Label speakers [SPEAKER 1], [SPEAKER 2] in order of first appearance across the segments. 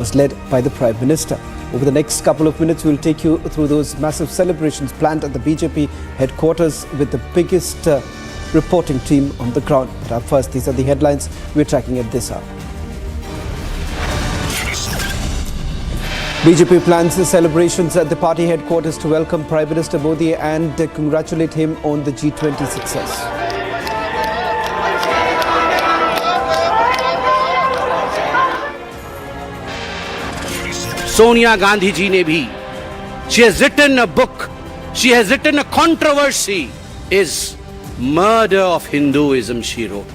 [SPEAKER 1] was led by the Prime Minister. Over the next couple of minutes, we'll take you through those massive celebrations planned at the BJP headquarters with the biggest reporting team on the ground. But up first, these are the headlines we're tracking at this hour. BJP plans the celebrations at the party headquarters to welcome Prime Minister Modi and congratulate him on the G20 success.
[SPEAKER 2] Sonia Gandhi ji ne bhi, she has written a book, she has written a controversy, is murder of Hinduism, she wrote.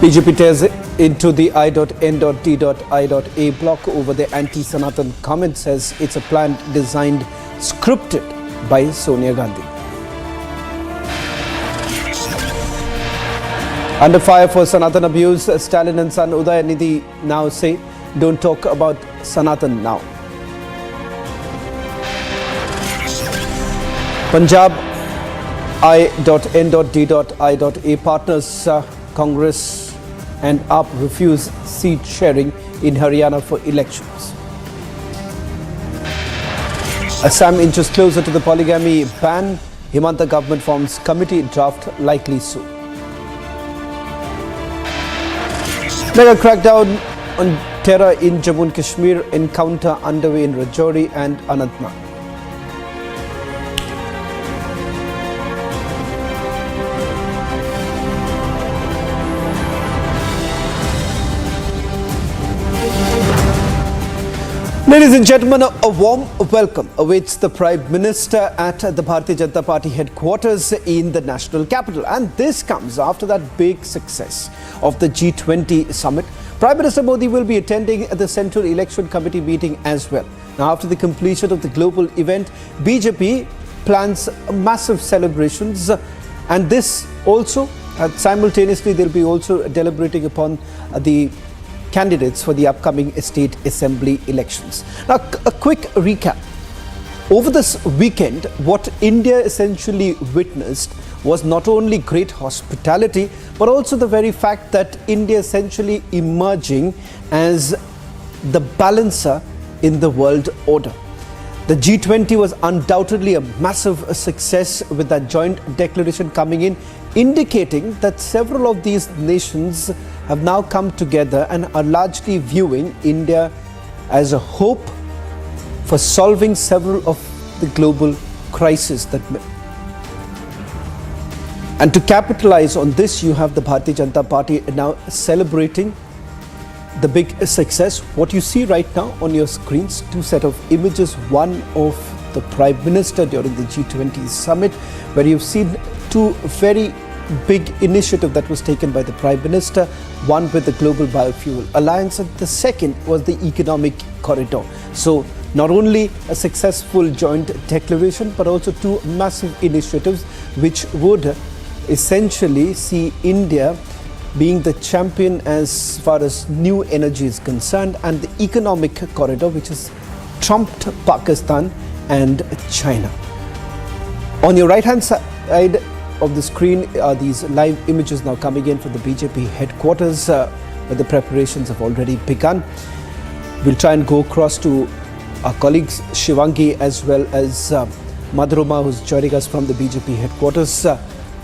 [SPEAKER 1] BJP tears into the I.N.D.I.A block over the anti-Sanatan comment, says it's a plan designed, scripted by Sonia Gandhi. Under fire for Sanatan abuse, Stalin and son Udayanithi now say, don't talk about Sanatan now. Punjab I.N.D.I.A partners, Congress and AAP refuse seat sharing in Haryana for elections. Assam inches closer to the polygamy ban. Himanta government forms committee, draft likely soon. Mega crackdown on terror in Jammu and Kashmir, encounter underway in Rajouri and Anantnag. Ladies and gentlemen, a warm welcome awaits the Prime Minister at the Bharatiya Janata Party headquarters in the national capital. And this comes after that big success of the G20 summit. Prime Minister Modi will be attending the Central Election Committee meeting as well. Now, after the completion of the global event, BJP plans massive celebrations, and this also simultaneously they'll be also deliberating upon the candidates for the upcoming state assembly elections. Now, a quick recap. Over this weekend, what India essentially witnessed was not only great hospitality, but also the very fact that India essentially emerging as the balancer in the world order. The G20 was undoubtedly a massive success, with that joint declaration coming in, indicating that several of these nations have now come together and are largely viewing India as a hope for solving several of the global crises that may. And to capitalize on this, you have the Bharatiya Janata Party now celebrating the big success. What you see right now on your screens, two set of images, one of the Prime Minister during the G20 summit, where you've seen two very big initiative that was taken by the Prime Minister, one with the Global Biofuel Alliance, and the second was the Economic Corridor. So not only a successful joint declaration, but also two massive initiatives which would essentially see India being the champion as far as new energy is concerned, and the Economic Corridor, which has trumped Pakistan and China. On your right hand side of the screen are these live images now coming in from the BJP headquarters, where the preparations have already begun. We'll try and go across to our colleagues Shivangi as well as Madhurima, who's joining us from the BJP headquarters.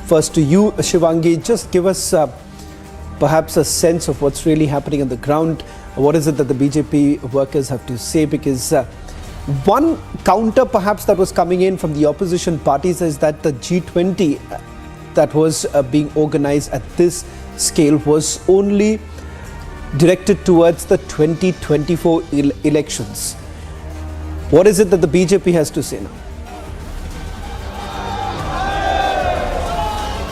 [SPEAKER 1] First to you, Shivangi, just give us perhaps a sense of what's really happening on the ground. What is it that the BJP workers have to say? Because one counter perhaps that was coming in from the opposition parties is that the G20 that was being organized at this scale was only directed towards the 2024 elections. What is it that the BJP has to say now?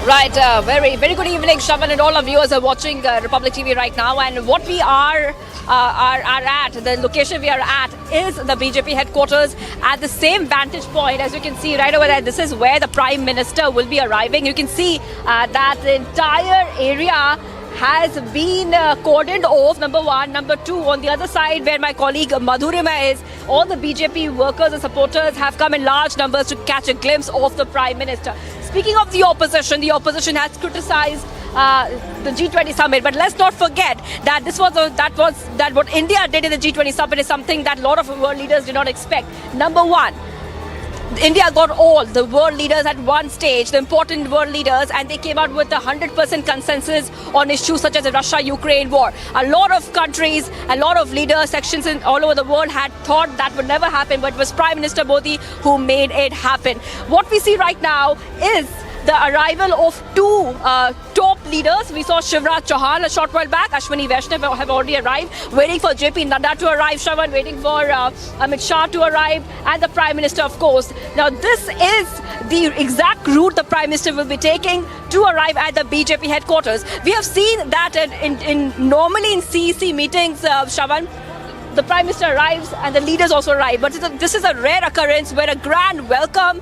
[SPEAKER 3] Right, very good evening, Shravan, and all our viewers are watching Republic TV right now. And what we are at, the location we are at is the BJP headquarters at the same vantage point. As you can see right over there, this is where the Prime Minister will be arriving. You can see that the entire area has been cordoned off, number one. Number two, on the other side where my colleague Madhurima is, all the BJP workers and supporters have come in large numbers to catch a glimpse of the Prime Minister. Speaking of the opposition has criticized the G20 summit. But let's not forget that what India did in the G20 summit is something that a lot of world leaders did not expect. Number one, India got all the world leaders at one stage, the important world leaders, and they came out with a 100% consensus on issues such as the Russia-Ukraine war. A lot of countries, a lot of leaders, sections all over the world had thought that would never happen, but it was Prime Minister Modi who made it happen. What we see right now is the arrival of two top leaders. We saw Shivraj Chauhan a short while back. Ashwini Vaishnav have already arrived. Waiting for JP Nadda to arrive. Shravan waiting for Amit Shah to arrive. And the Prime Minister, of course. Now, this is the exact route the Prime Minister will be taking to arrive at the BJP headquarters. We have seen that normally in CEC meetings, Shravan, the Prime Minister arrives and the leaders also arrive. But this is a rare occurrence where a grand welcome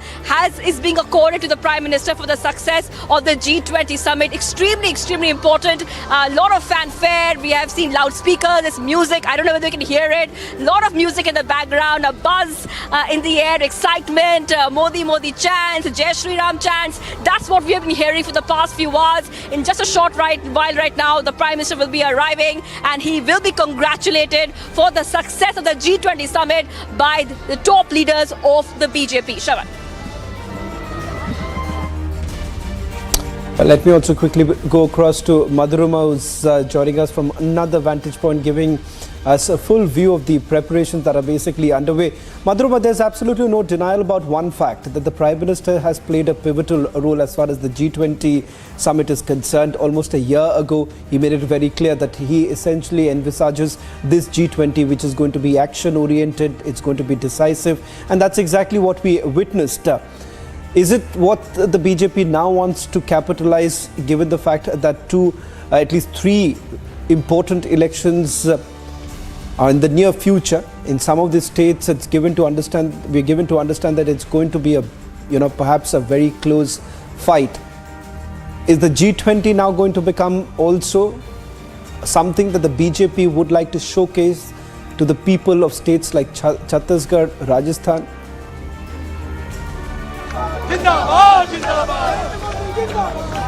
[SPEAKER 3] is being accorded to the Prime Minister for the success of the G20 summit. Extremely, extremely important. A lot of fanfare. We have seen loudspeakers, there's music. I don't know whether you can hear it. A lot of music in the background, a buzz in the air, excitement, Modi, Modi chants, Jai Shri Ram chants. That's what we have been hearing for the past few hours. In just a short while right now, the Prime Minister will be arriving and he will be congratulated for the success of the G20 summit by the top leaders of the BJP. Shravan.
[SPEAKER 1] Well, let me also quickly go across to Madhurima, who's joining us from another vantage point, giving us a full view of the preparations that are basically underway. Madhurima, there's absolutely no denial about one fact, that the Prime Minister has played a pivotal role as far as the G20 summit is concerned. Almost a year ago, he made it very clear that he essentially envisages this G20, which is going to be action-oriented, it's going to be decisive, and that's exactly what we witnessed. Is it what the BJP now wants to capitalize, given the fact that at least three important elections are in the near future? In some of the states, we're given to understand that it's going to be perhaps a very close fight. Is the G20 now going to become also something that the BJP would like to showcase to the people of states like Chhattisgarh, Rajasthan?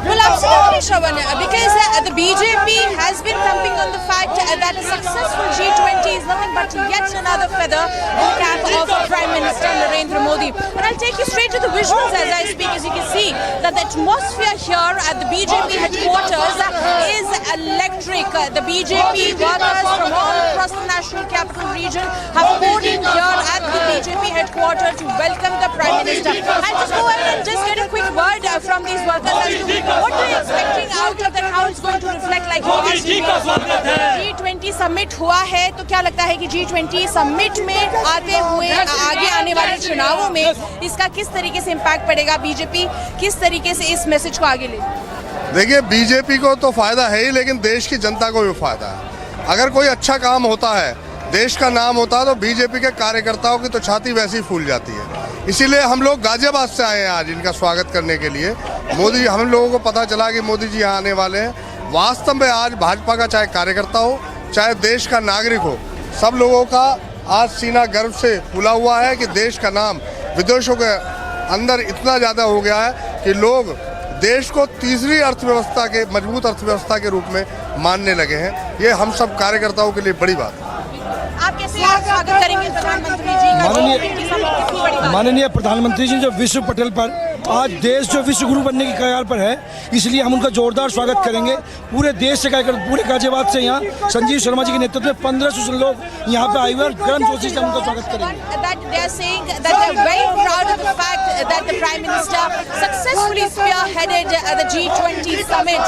[SPEAKER 4] Well, absolutely, Shravan, because the BJP has been thumping on the fact that a successful G20 is nothing but yet another feather in the cap of Prime Minister Narendra Modi. And I'll take you straight to the visuals as I speak. As you can see, that the atmosphere here at the BJP headquarters is electric. The BJP workers from all across the national capital region have poured in here at the BJP headquarters to welcome the Prime Minister. I'll just go ahead and just get a quick word from these workers as to what are you expecting out of that, how it's going to reflect like G20 summit हुआ है, तो क्या लगता है कि G20 summit में आते हुए आगे आने वाले चुनावों में इसका किस तरीके से इम्पैक्ट पड़ेगा, बीजेपी किस तरीके से इस मैसेज को आगे ले?
[SPEAKER 5] देखिए, बीजेपी को तो फायदा है ही, लेकिन देश की जनता को भी फायदा है। अगर कोई अच्छा काम होता है, देश का नाम होता है, तो बीजेपी के कार्यकर्ताओं की तो छाती वैसी फूल जाती है। इसीलिए हम लोग गाजियाबाद से आए हैं आज इनका स्वागत करने के लिए। मोदी, हम लोगों को पता चला कि मोदी जी यहाँ आने वाले हैं। वास्तव में आज भाजपा का चाहे कार्यकर्ता हो, चाहे देश का नागरिक हो, सब लोगों का आज सीना गर्व से फूला हुआ है कि देश का नाम विदेशों के अंदर इतना ज़्यादा हो गया है कि लोग देश को तीसरी अर्थव्यवस्था के मजबूत अर्थव्यवस्था के रूप में मानने लगे हैं। ये हम सब कार्यकर्ताओं के लिए बड़ी बात है।
[SPEAKER 4] आप कैसे स्वागत करेंगे प्रधानमंत्री जी का?
[SPEAKER 6] माननीय प्रधानमंत्री जी जो विश्व पटल पर आज देश जो विश्व गुरु बनने की कगार पर है, इसलिए हम उनका जोरदार स्वागत करेंगे। पूरे देश से पूरे गाजियाबाद से यहाँ संजीव शर्मा जी के नेतृत्व में 1500 लोग यहाँ पे आए हुए और गर्म जोशी से उनका स्वागत करेंगे।
[SPEAKER 4] They are saying that they are very proud of the fact that the Prime Minister successfully spearheaded the G20 summit,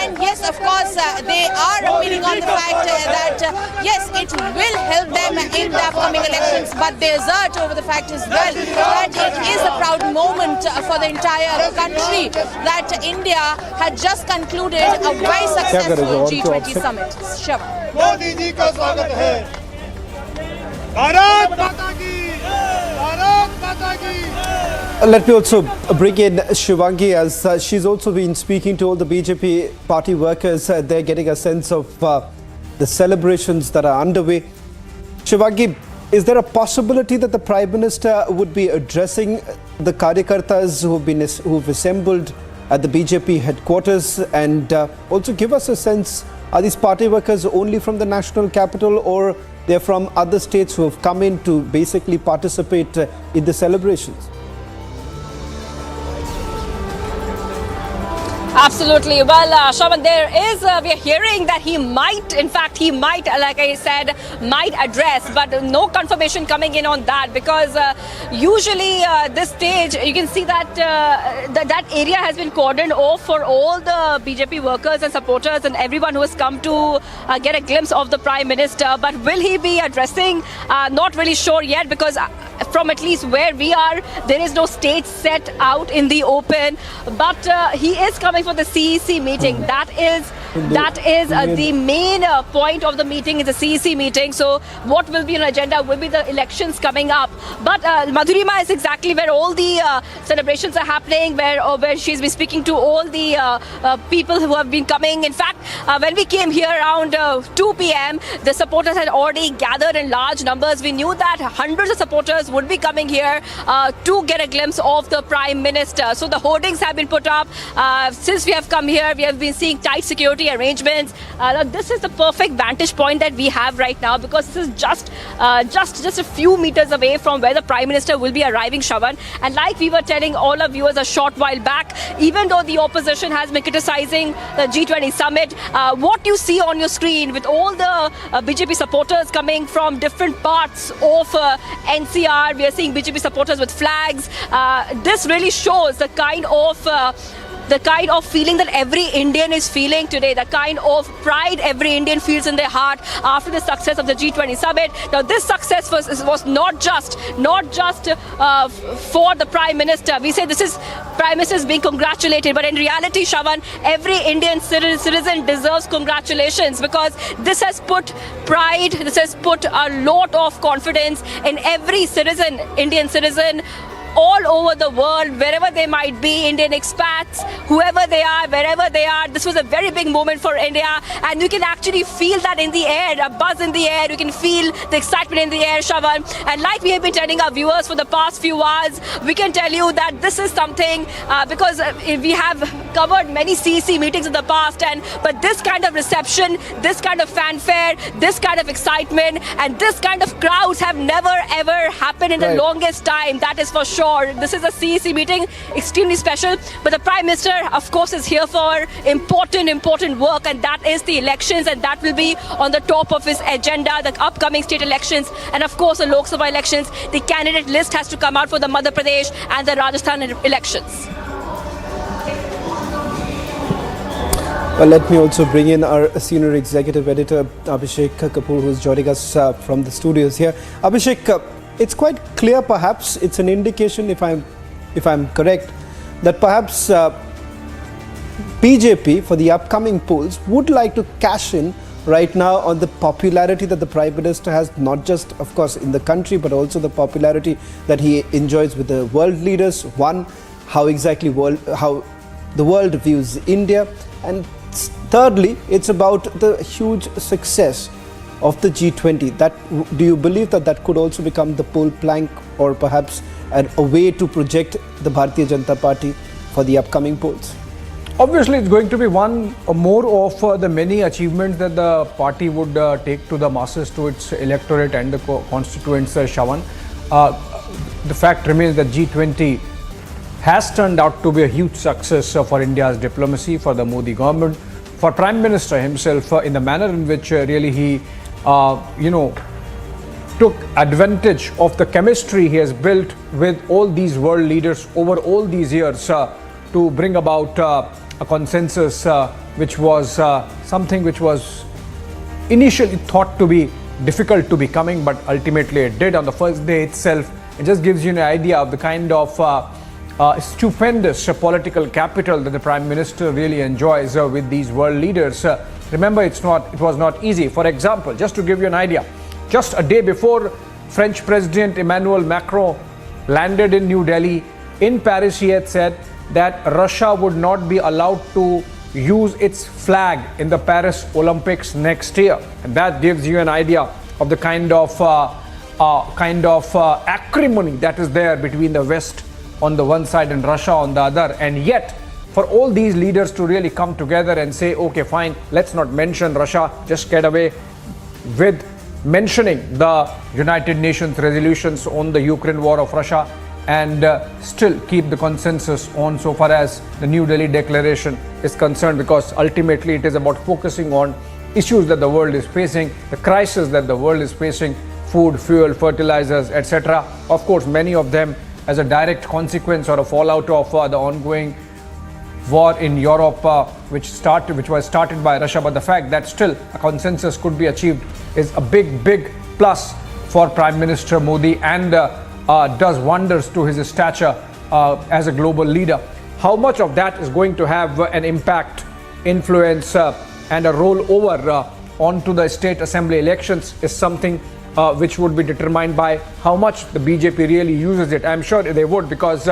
[SPEAKER 4] and yes, of course, they are appealing on the fact that yes, it will help them in the upcoming elections, but they assert over the fact as well that it is a proud moment for the entire country that India had just concluded a very successful G20 summit. Shiva.
[SPEAKER 5] Modi ji का स्वागत है। भारत माता की, भारत माता की।
[SPEAKER 1] Let me also bring in Shivangi, as she's also been speaking to all the BJP party workers. They're getting a sense of the celebrations that are underway. Shivangi, is there a possibility that the Prime Minister would be addressing the Karyakartas who've assembled at the BJP headquarters, and also give us a sense, are these party workers only from the national capital, or they're from other states who have come in to basically participate in the celebrations?
[SPEAKER 3] Absolutely. Well, Shravan, we are hearing that he might, like I said, might address, but no confirmation coming in on that, because usually this stage, you can see that that area has been cordoned off for all the BJP workers and supporters and everyone who has come to get a glimpse of the Prime Minister. But will he be addressing? Not really sure yet, because from at least where we are, there is no stage set out in the open. But he is coming for the CEC meeting. That is the main point of the meeting, is the CEC meeting. So what will be on agenda will be the elections coming up. But Madhurima is exactly where all the celebrations are happening, where she's been speaking to all the people who have been coming. In fact, when we came here around 2 p.m., the supporters had already gathered in large numbers. We knew that hundreds of supporters would be coming here to get a glimpse of the Prime Minister. So the hoardings have been put up. Since we have come here, we have been seeing tight security arrangements. Now this is the perfect vantage point that we have right now, because this is just a few meters away from where the Prime Minister will be arriving, Shravan. And like we were telling all our viewers a short while back, even though the opposition has been criticizing the G20 summit, what you see on your screen with all the BJP supporters coming from different parts of NCR, we are seeing BJP supporters with flags. This really shows the kind of feeling that every Indian is feeling today, the kind of pride every Indian feels in their heart after the success of the G20 summit. Now, this success was not just for the Prime Minister. We say this is Prime Minister is being congratulated, but in reality, Shravan, every Indian citizen deserves congratulations, because this has put pride, this has put a lot of confidence in every Indian citizen, all over the world, wherever they might be, Indian expats, whoever they are, wherever they are. This was a very big moment for India, and you can actually feel that in the air, a buzz in the air. You can feel the excitement in the air, Shravan. And like we have been telling our viewers for the past few hours, we can tell you that this is something, because we have covered many CEC meetings in the past, but this kind of reception, this kind of fanfare, this kind of excitement, and this kind of crowds have never ever happened in the longest time. That is for sure. This is a CEC meeting, extremely special, but the Prime Minister, of course, is here for important work, and that is the elections, and that will be on the top of his agenda, the upcoming state elections, and of course the Lok Sabha elections. The candidate list has to come out for the Madhya Pradesh and the Rajasthan elections.
[SPEAKER 1] Well, let me also bring in our senior executive editor, Abhishek Kapoor, who is joining us from the studios here. Abhishek, it's quite clear, perhaps it's an indication, if I'm correct, that perhaps BJP for the upcoming polls would like to cash in right now on the popularity that the Prime Minister has, not just, of course, in the country, but also the popularity that he enjoys with the world leaders. One, how the world views India, and thirdly, it's about the huge success of the G20. Do you believe that could also become the poll plank, or perhaps a way to project the Bharatiya Janata Party for the upcoming polls?
[SPEAKER 7] Obviously, it's going to be one or more of the many achievements that the party would take to the masses, to its electorate and the constituents, Shravan. The fact remains that G20 has turned out to be a huge success for India's diplomacy, for the Modi government, for Prime Minister himself, in the manner in which really he took advantage of the chemistry he has built with all these world leaders over all these years to bring about a consensus which was something which was initially thought to be difficult to be coming, but ultimately it did on the first day itself. It just gives you an idea of the kind of stupendous political capital that the Prime Minister really enjoys with these world leaders. Remember, it was not easy. For example, just to give you an idea, just a day before French President Emmanuel Macron landed in New Delhi, in Paris he had said that Russia would not be allowed to use its flag in the Paris Olympics next year. And that gives you an idea of the kind of acrimony that is there between the West on the one side and Russia on the other. And yet for all these leaders to really come together and say, okay, fine, let's not mention Russia, just get away with mentioning the United Nations resolutions on the Ukraine war of Russia, and still keep the consensus on so far as the New Delhi Declaration is concerned, because ultimately it is about focusing on issues that the world is facing, the crisis that the world is facing, food, fuel, fertilizers, etc. Of course, many of them as a direct consequence or a fallout of the ongoing war in Europe, which was started by Russia. But the fact that still a consensus could be achieved is a big plus for Prime Minister Modi, and does wonders to his stature as a global leader. How much of that is going to have an impact, influence, and a rollover onto the state assembly elections is something which would be determined by how much the BJP really uses it. I'm sure they would, because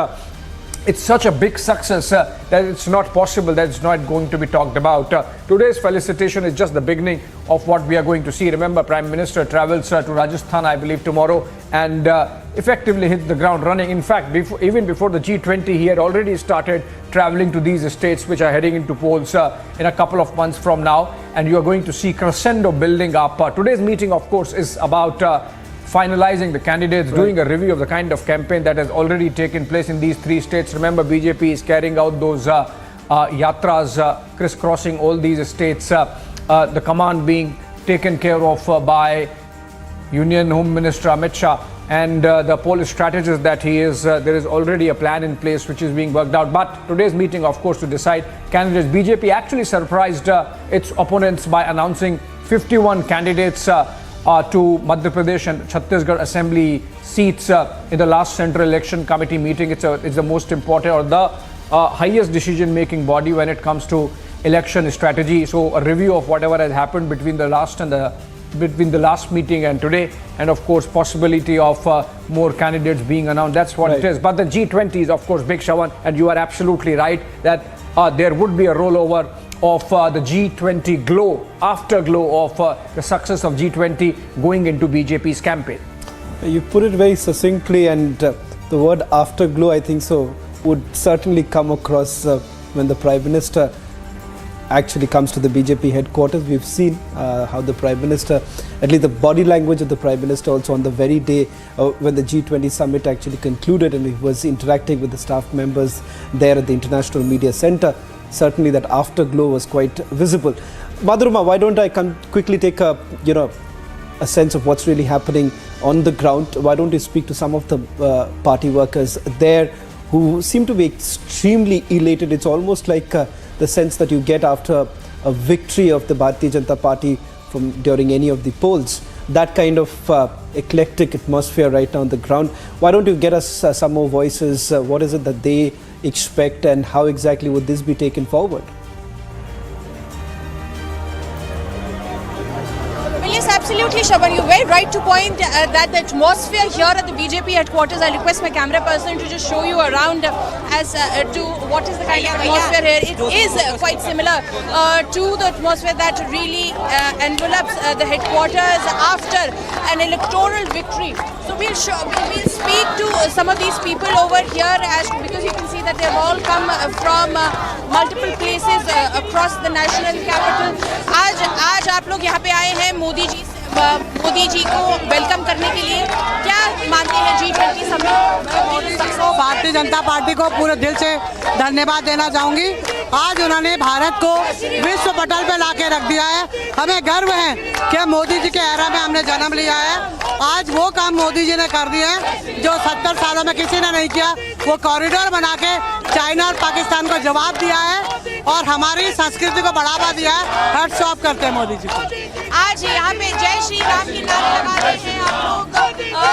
[SPEAKER 7] it's such a big success that it's not possible that it's not going to be talked about. Today's felicitation is just the beginning of what we are going to see. Remember, Prime Minister travels to Rajasthan, I believe, tomorrow, and effectively hits the ground running. In fact, even before the G20, he had already started traveling to these states which are heading into polls in a couple of months from now, and you are going to see crescendo building up. Today's meeting, of course, is about finalizing the candidates, doing a review of the kind of campaign that has already taken place in these three states. Remember, BJP is carrying out those yatras, crisscrossing all these states, the command being taken care of by Union Home Minister Amit Shah, and the Polish strategist that he is. There is already a plan in place which is being worked out. But today's meeting, of course, to decide candidates. BJP actually surprised its opponents by announcing 51 candidates to Madhya Pradesh and Chhattisgarh assembly seats in the last Central Election Committee meeting. It's the most important, or the highest decision-making body when it comes to election strategy. So a review of whatever has happened between the last meeting and today, and of course possibility of more candidates being announced. That's what it is. But the G20 is, of course, big, Shawan, and you are absolutely right that there would be a rollover of the G20 afterglow of the success of G20 going into BJP's campaign.
[SPEAKER 1] You put it very succinctly, and the word afterglow, I think so, would certainly come across when the Prime Minister actually comes to the BJP headquarters. We've seen how the Prime Minister, at least the body language of the Prime Minister also on the very day when the G20 summit actually concluded, and he was interacting with the staff members there at the International Media Centre. Certainly that afterglow was quite visible. Madhurima, why don't I quickly take a sense of what's really happening on the ground? Why don't you speak to some of the party workers there who seem to be extremely elated? It's almost like the sense that you get after a victory of the Bharatiya Janata Party from during any of the polls. That kind of eclectic atmosphere right now on the ground. Why don't you get us some more voices? What is it that they expect, and how exactly would this be taken forward?
[SPEAKER 4] Yes, absolutely, Shravan. You're very right to point that the atmosphere here at the BJP headquarters, I'll request my camera person to just show you around as to what is the kind of atmosphere here. It is quite similar to the atmosphere that really envelops the headquarters after an electoral victory. So we'll speak to some of these people over here, because you can see that they've all come from multiple places across the national capital. आज आप लोग यहाँ पे आए हैं मोदी जी को welcome करने के लिए। क्या मानते हैं G20 summit?
[SPEAKER 8] Bharatiya Janata party को पूरे दिल से धन्यवाद देना चाहूंगी। आज उन्होंने भारत को विश्व पटल पे लाके रख दिया है। हमें गर्व है कि मोदी जी के एरा में हमने जन्म लिया है। आज वो काम मोदी जी ने कर दिया है जो 70 सालों में किसी ने नहीं किया। वो कॉरिडोर बना के चाइना और पाकिस्तान को जवाब दिया है और हमारी संस्कृति को बढ़ावा दिया है। हैट्स ऑफ करते हैं मोदी जी को।
[SPEAKER 4] आज यहाँ पे जय श्री राम की नारे लगा रहे हैं आप लोग,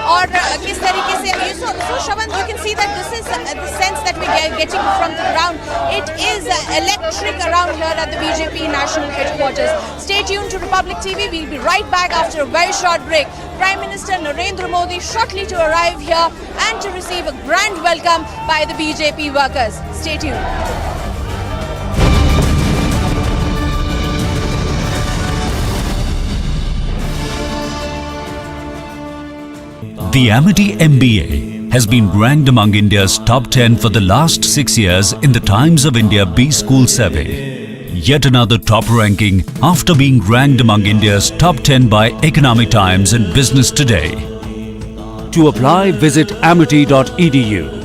[SPEAKER 4] और किस तरीके से so Shravan, you can see that this is the sense that we're getting from the ground. It is electric around here at the BJP national headquarters. Stay tuned to Republic TV. We'll be right back after a very short break. Prime Minister Narendra Modi shortly to arrive here and to receive a grand welcome by the BJP workers. Stay tuned.
[SPEAKER 9] The Amity MBA, has been ranked among India's top 10 for the last 6 years in the Times of India B-School survey. Yet another top ranking after being ranked among India's top 10 by Economic Times and Business Today.
[SPEAKER 2] To apply, visit amity.edu.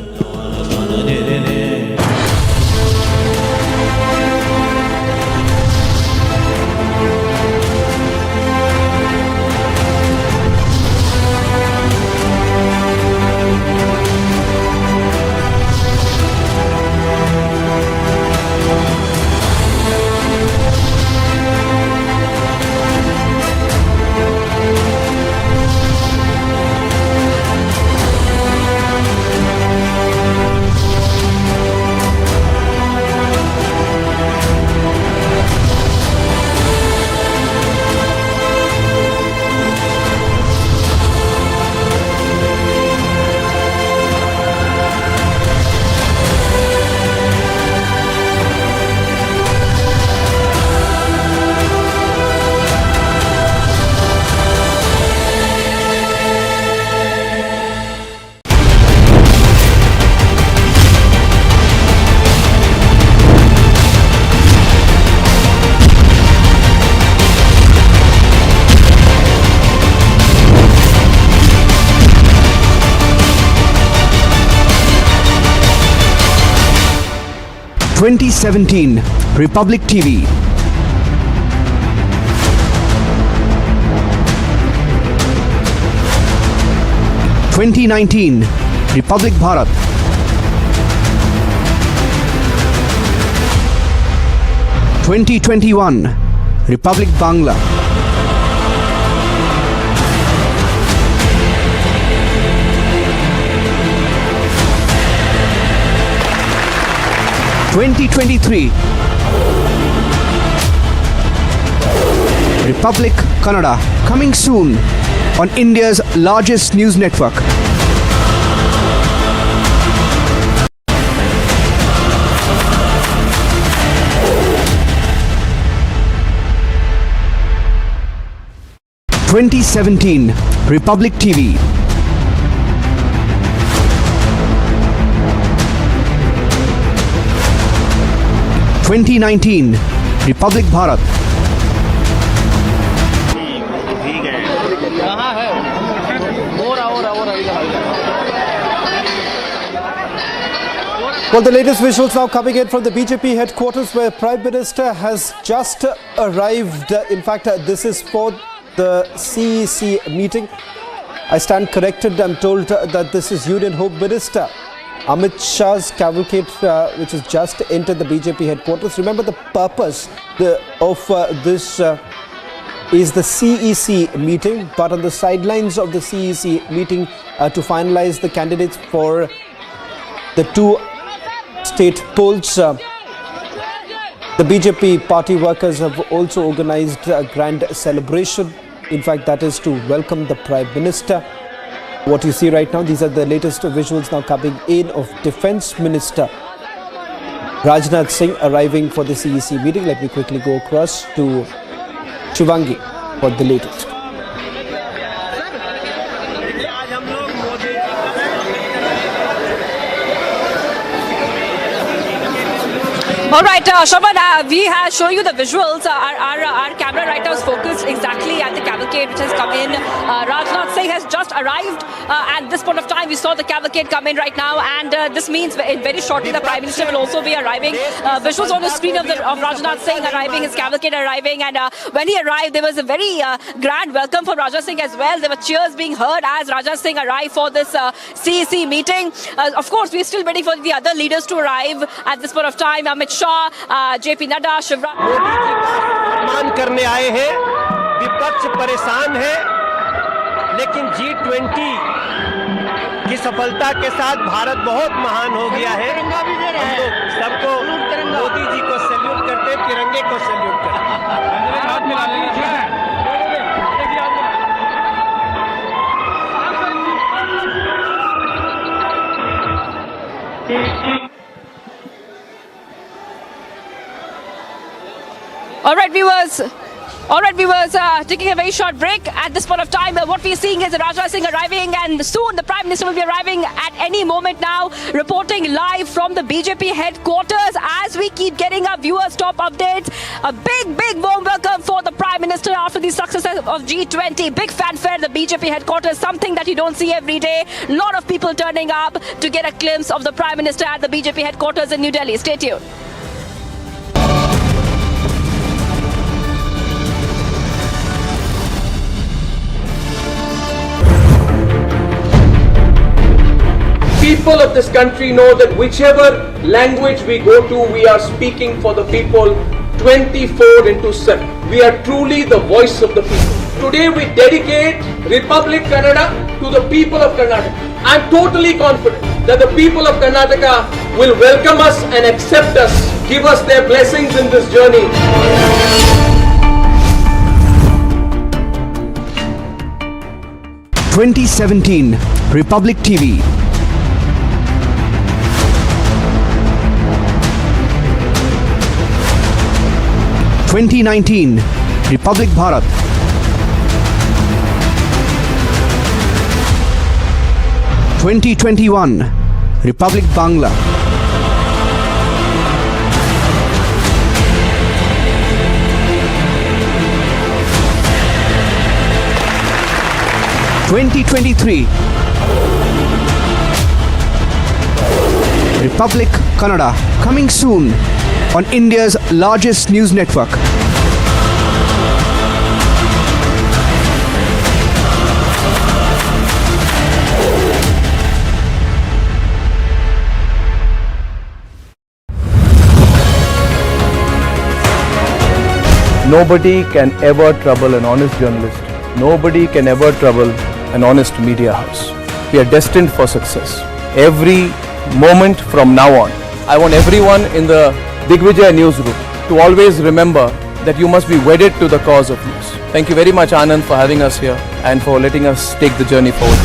[SPEAKER 1] "2017 Republic TV." "2019 Republic Bharat." "2021 Republic Bangla." "2023 Republic Kannada, coming soon on India's largest news network. "2017 Republic TV." "2019 Republic Bharat." Well, the latest visuals now coming in from the BJP headquarters, where Prime Minister has just arrived. In fact, this is for the CEC meeting. I stand corrected. I'm told that this is Union Home Minister Amit Shah's cavalcade, which has just entered the BJP headquarters. Remember, the purpose of this is the CEC meeting, but on the sidelines of the CEC meeting to finalize the candidates for the two state polls, the BJP party workers have also organized a grand celebration. In fact, that is to welcome the Prime Minister. What you see right now, these are the latest visuals now coming in of Defence Minister Rajnath Singh arriving for the CEC meeting. Let me quickly go across to Shivangi for the latest.
[SPEAKER 3] All right, Shravan, we have shown you the visuals. Our camera right now is focused exactly at the cavalcade which has come in. Rajnath Singh has just arrived at this point of time. We saw the cavalcade come in right now, and this means very shortly the Prime Minister will also be arriving. Visuals on the screen of Rajnath Singh arriving, his cavalcade arriving, and when he arrived, there was a very grand welcome for Rajnath Singh as well. There were cheers being heard as Rajnath Singh arrived for this CEC meeting. Of course, we're still waiting for the other leaders to arrive at this point of time. Amit Shah, JP Nadda, Shivraj.
[SPEAKER 10] Modi ji का सम्मान करने आए हैं, विपक्ष परेशान है, लेकिन G20 की सफलता के साथ भारत बहुत महान हो गया है। हम लोग सबको मोदी जी को सैल्यूट करते, तिरंगे को सैल्यूट करते।
[SPEAKER 3] All right, viewers. All right, viewers, taking a very short break. At this point of time, what we're seeing is Rajnath Singh arriving, and soon the Prime Minister will be arriving at any moment now, reporting live from the BJP headquarters. As we keep getting our viewers' top updates, a big warm welcome for the Prime Minister after the success of G20. Big fanfare at the BJP headquarters, something that you don't see every day. A lot of people turning up to get a glimpse of the Prime Minister at the BJP headquarters in New Delhi. Stay tuned.
[SPEAKER 11] People of this country know that whichever language we go to, we are speaking for the people 24/7. We are truly the voice of the people. Today we dedicate Republic Kannada to the people of Karnataka. I am totally confident that the people of Karnataka will welcome us and accept us, give us their blessings in this journey.
[SPEAKER 1] 2017 Republic TV. 2019 Republic Bharat. 2021 Republic Bangla. 2023 Republic Kannada, coming soon on India's largest news network.
[SPEAKER 11] Nobody can ever trouble an honest journalist. Nobody can ever trouble an honest media house. We are destined for success. Every moment from now on, I want everyone in the Digvijay newsroom to always remember that you must be wedded to the cause of news. Thank you very much, Anand, for having us here and for letting us take the journey forward.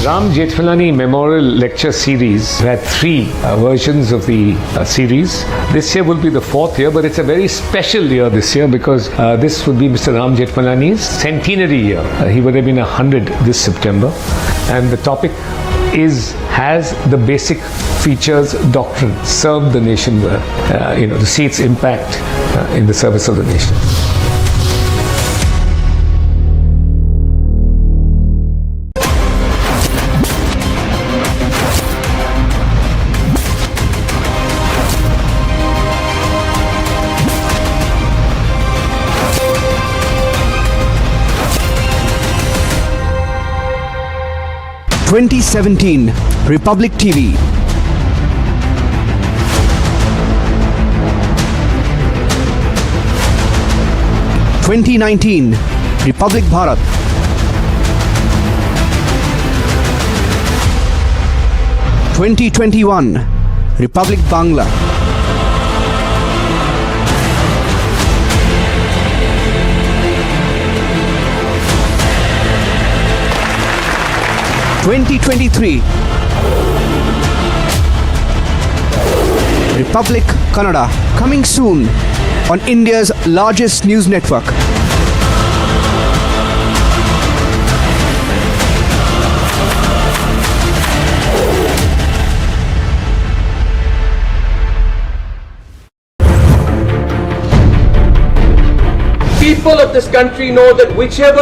[SPEAKER 12] Ram Jethmalani Memorial Lecture Series had three versions of the series. This year will be the fourth year, but it's a very special year this year because this would be Mr. Ram Jethmalani's centenary year. He would have been 100 this September, and the topic has the basic features doctrine: serve the nation well, to see its impact in the service of the nation.
[SPEAKER 1] '17 Republic TV. 2019 Republic Bharat. 2021 Republic Bangla. 2023 Republic Kannada, coming soon on India's largest news network.
[SPEAKER 11] People of this country know that whichever